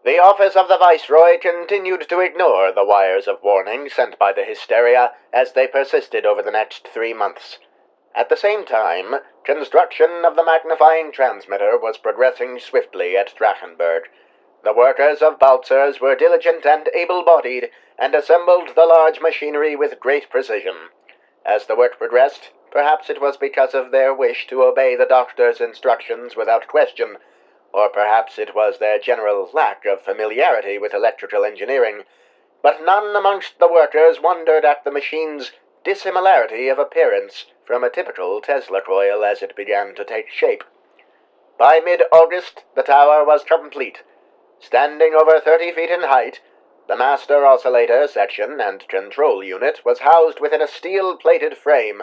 The office of the Viceroy continued to ignore the wires of warning sent by the Hysteria as they persisted over the next 3 months. At the same time, construction of the magnifying transmitter was progressing swiftly at Drachenberg. The workers of Baltzers were diligent and able-bodied, and assembled the large machinery with great precision. As the work progressed, perhaps it was because of their wish to obey the doctor's instructions without question, or perhaps it was their general lack of familiarity with electrical engineering, but none amongst the workers wondered at the machine's dissimilarity of appearance from a typical Tesla coil as it began to take shape. By mid-August, the tower was complete. Standing over 30 feet in height, the master oscillator section and control unit was housed within a steel-plated frame,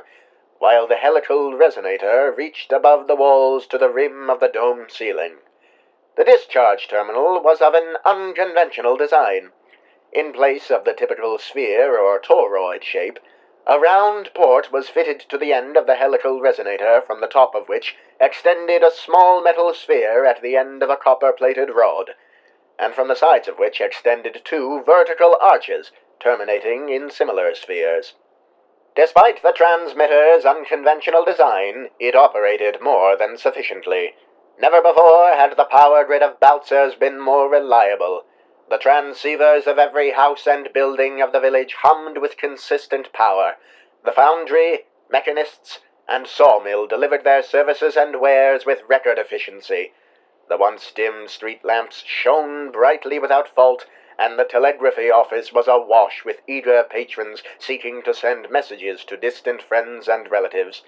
while the helical resonator reached above the walls to the rim of the dome ceiling. The discharge terminal was of an unconventional design. In place of the typical sphere or toroid shape, a round port was fitted to the end of the helical resonator, from the top of which extended a small metal sphere at the end of a copper-plated rod, and from the sides of which extended 2 vertical arches, terminating in similar spheres. Despite the transmitter's unconventional design, it operated more than sufficiently. Never before had the power grid of Baltzers been more reliable. The transceivers of every house and building of the village hummed with consistent power. The foundry, mechanists, and sawmill delivered their services and wares with record efficiency. The once dim street lamps shone brightly without fault, and the telegraphy office was awash with eager patrons seeking to send messages to distant friends and relatives.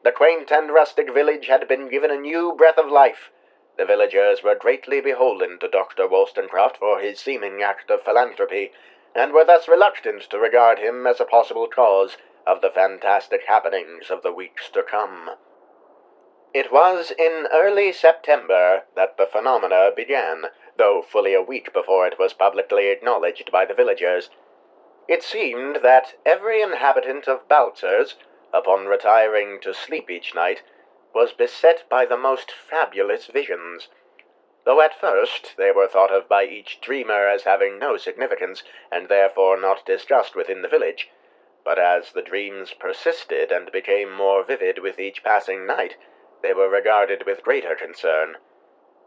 The quaint and rustic village had been given a new breath of life. The villagers were greatly beholden to Dr. WOLLSTONECROFT for his seeming act of philanthropy, and were thus reluctant to regard him as a possible cause of the fantastic happenings of the weeks to come. It was in early September that the phenomena began, though fully a week before it was publicly acknowledged by the villagers. It seemed that every inhabitant of Baltzers, upon retiring to sleep each night, was beset by the most fabulous visions. Though at first they were thought of by each dreamer as having no significance, and therefore not discussed within the village, but as the dreams persisted and became more vivid with each passing night, they were regarded with greater concern.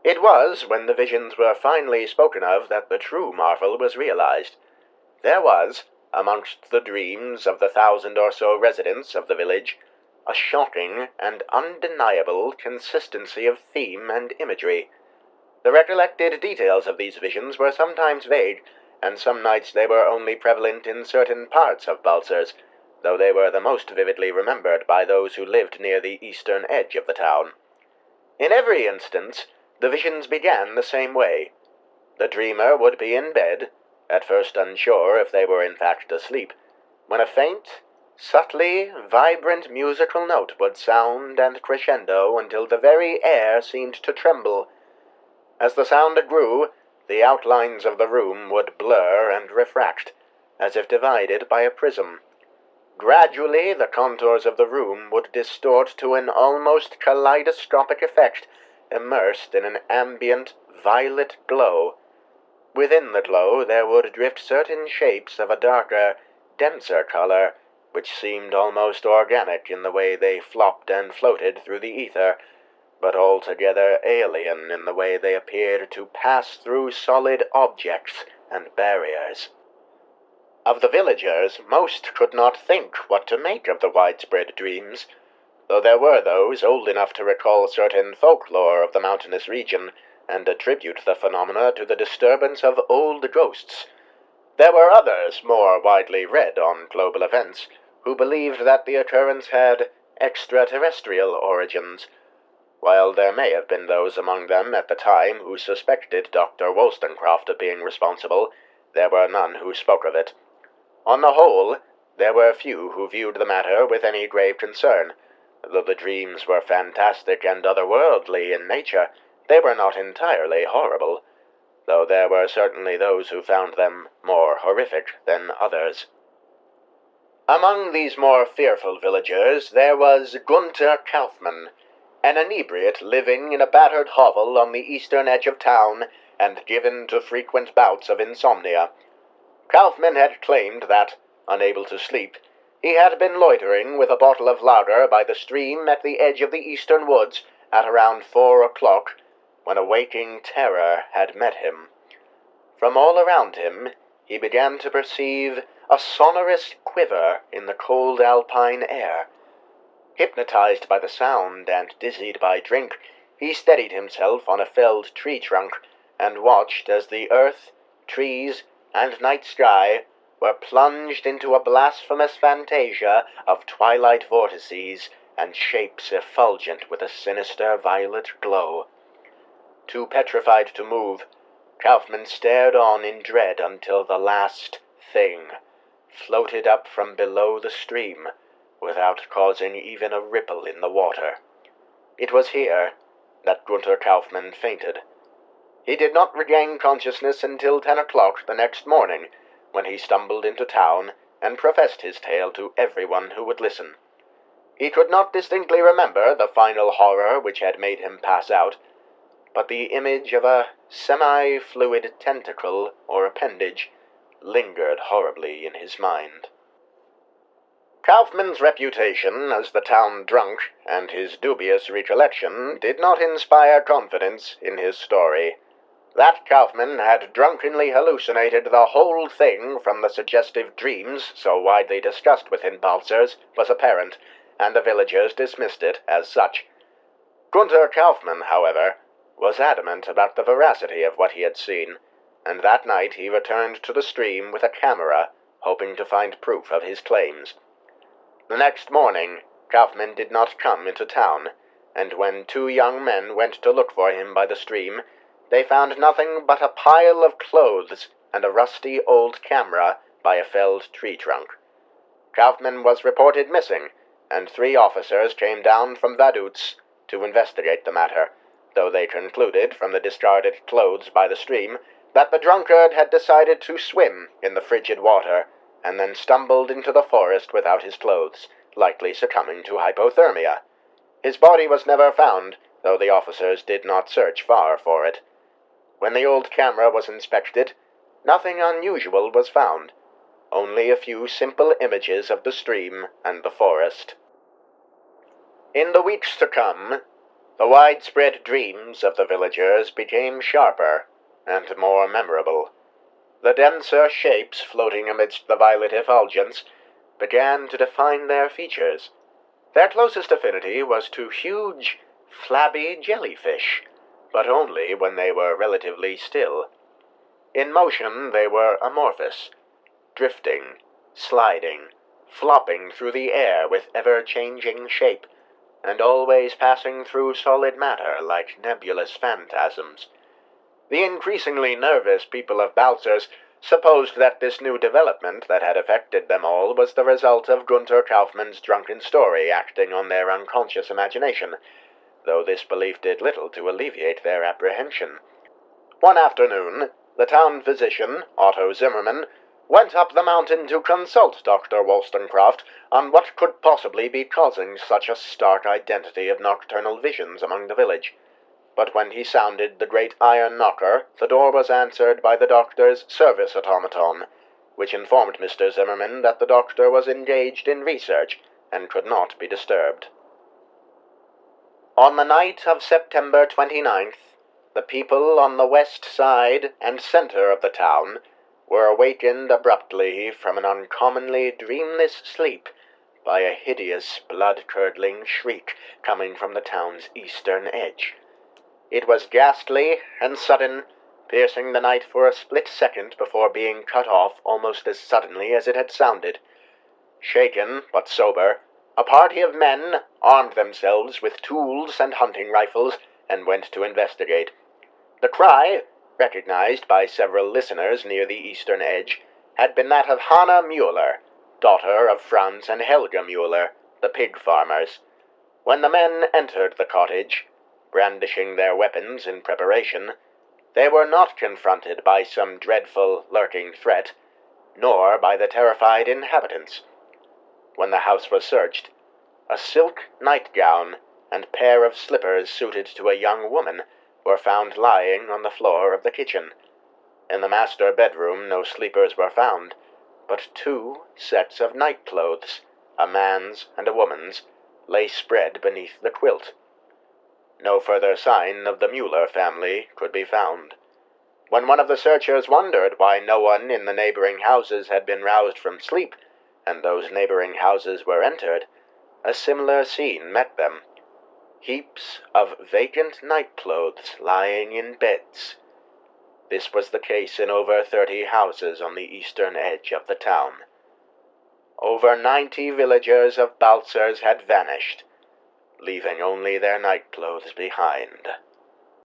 It was when the visions were finally spoken of that the true marvel was realized. There was, amongst the dreams of the 1,000 or so residents of the village, a shocking and undeniable consistency of theme and imagery. The recollected details of these visions were sometimes vague, and some nights they were only prevalent in certain parts of Baltzers, though they were the most vividly remembered by those who lived near the eastern edge of the town. In every instance, the visions began the same way. The dreamer would be in bed, at first unsure if they were in fact asleep, when a faint, subtly vibrant musical note would sound and crescendo until the very air seemed to tremble. As the sound grew, the outlines of the room would blur and refract, as if divided by a prism. Gradually, the contours of the room would distort to an almost kaleidoscopic effect, immersed in an ambient, violet glow. Within the glow there would drift certain shapes of a darker, denser color, which seemed almost organic in the way they flopped and floated through the ether, but altogether alien in the way they appeared to pass through solid objects and barriers. Of the villagers, most could not think what to make of the widespread dreams, though there were those old enough to recall certain folklore of the mountainous region, and attribute the phenomena to the disturbance of old ghosts. There were others, more widely read on global events, who believed that the occurrence had extraterrestrial origins, while there may have been those among them at the time who suspected Dr. WOLLSTONECROFT of being responsible. There were none who spoke of it. On the whole, there were few who viewed the matter with any grave concern. Though the dreams were fantastic and otherworldly in nature, they were not entirely horrible, though there were certainly those who found them more horrific than others. Among these more fearful villagers there was Gunter Kaufman, an inebriate living in a battered hovel on the eastern edge of town, and given to frequent bouts of insomnia. Kaufman had claimed that, unable to sleep, he had been loitering with a bottle of lager by the stream at the edge of the eastern woods at around 4 o'clock, when a waking terror had met him. From all around him, he began to perceive a sonorous quiver in the cold alpine air. Hypnotized by the sound and dizzied by drink, he steadied himself on a felled tree trunk and watched as the earth, trees, and night sky were plunged into a blasphemous fantasia of twilight vortices and shapes effulgent with a sinister violet glow. Too petrified to move, Kaufman stared on in dread until the last thing floated up from below the stream, without causing even a ripple in the water. It was here that Gunter Kaufman fainted. He did not regain consciousness until 10 o'clock the next morning, when he stumbled into town and professed his tale to everyone who would listen. He could not distinctly remember the final horror which had made him pass out, but the image of a semi-fluid tentacle or appendage lingered horribly in his mind. Kaufman's reputation as the town drunk and his dubious recollection did not inspire confidence in his story. That Kaufman had drunkenly hallucinated the whole thing from the suggestive dreams so widely discussed within Balzers was apparent, and the villagers dismissed it as such. Gunter Kaufman, however, was adamant about the veracity of what he had seen, and that night he returned to the stream with a camera, hoping to find proof of his claims. The next morning, Kaufman did not come into town, and when 2 young men went to look for him by the stream, they found nothing but a pile of clothes and a rusty old camera by a felled tree trunk. Kaufman was reported missing, and 3 officers came down from Vaduz to investigate the matter, though they concluded from the discarded clothes by the stream that the drunkard had decided to swim in the frigid water, and then stumbled into the forest without his clothes, likely succumbing to hypothermia. His body was never found, though the officers did not search far for it. When the old camera was inspected, nothing unusual was found, only a few simple images of the stream and the forest. In the weeks to come, the widespread dreams of the villagers became sharper and more memorable. The denser shapes floating amidst the violet effulgence began to define their features. Their closest affinity was to huge, flabby jellyfish, but only when they were relatively still. In motion they were amorphous, drifting, sliding, flopping through the air with ever-changing shape, and always passing through solid matter like nebulous phantasms. The increasingly nervous people of Balzers supposed that this new development that had affected them all was the result of Gunter Kaufman's drunken story acting on their unconscious imagination, though this belief did little to alleviate their apprehension. One afternoon, the town physician, Otto Zimmermann, went up the mountain to consult Dr. WOLLSTONECROFT on what could possibly be causing such a stark identity of nocturnal visions among the village. But when he sounded the great iron knocker, the door was answered by the doctor's service automaton, which informed Mr. Zimmermann that the doctor was engaged in research and could not be disturbed. On the night of September 29th, the people on the west side and center of the town were awakened abruptly from an uncommonly dreamless sleep by a hideous, blood-curdling shriek coming from the town's eastern edge. It was ghastly and sudden, piercing the night for a split second before being cut off almost as suddenly as it had sounded. Shaken but sober, a party of men armed themselves with tools and hunting rifles and went to investigate. The cry, recognized by several listeners near the eastern edge, had been that of Hanna Muller, daughter of Franz and Helga Muller, the pig farmers. When the men entered the cottage, brandishing their weapons in preparation, they were not confronted by some dreadful, lurking threat, nor by the terrified inhabitants. When the house was searched, a silk nightgown and pair of slippers suited to a young woman were found lying on the floor of the kitchen. In the master bedroom no sleepers were found, but 2 sets of nightclothes, a man's and a woman's, lay spread beneath the quilt. No further sign of the Muller family could be found. When one of the searchers wondered why no one in the neighboring houses had been roused from sleep, and those neighboring houses were entered, a similar scene met them. Heaps of vacant nightclothes lying in beds. This was the case in over 30 houses on the eastern edge of the town. Over 90 villagers of Baltzers had vanished, leaving only their nightclothes behind.